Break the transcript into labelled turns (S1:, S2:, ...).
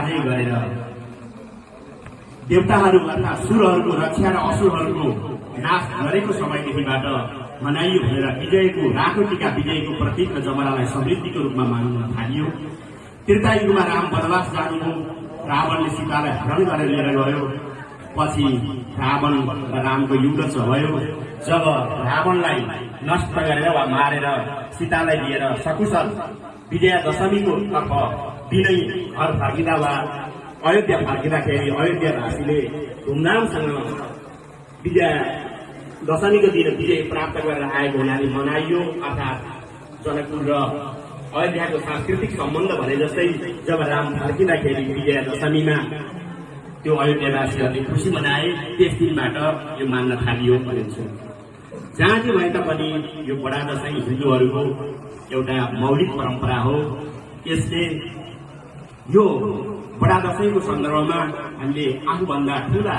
S1: राजै गरेर देवताहरू अर्थात् सुरहरूको रक्षा र असुरहरूको नाश गरेको समयदेखिबाट मनाइयो भनेर विजयको रातो टीका विजयको प्रतीक र जमरालाई समृद्धिको रूपमा मान्न थालियो। त्रेतायुगमा राम वनवास जानुभयो, रावणले सीतालाई हरण गरेर लिएर गयो। पछि रावण र रामको युद्ध भयो। जब रावणलाई नष्ट गरेर वा मारेर सीतालाई लिएर सकुशल विजयादशमीको तर्फ दिनै घर फर्किँदा वा अयोध्या फर्किँदाखेरि अयोध्यावासीले धुमधामसँग विजयादशमीको दिन विजय प्राप्त गरेर आएको हुनाले मनाइयो। अर्थात् जनकपुर र अयोध्याको सांस्कृतिक सम्बन्ध भने जस्तै जब राम फर्किँदाखेरि विजयादशमीमा त्यो अयोध्यावासीहरूले खुसी मनाए। त्यस दिनबाट यो मान्न थालियो भनिन्छ। जहाँ चाहिँ भए तापनि यो बडा दशैं हिन्दूहरूको एउटा मौलिक परम्परा हो। यसले यो बडा दशैंको सन्दर्भमा हामीले आफूभन्दा ठूला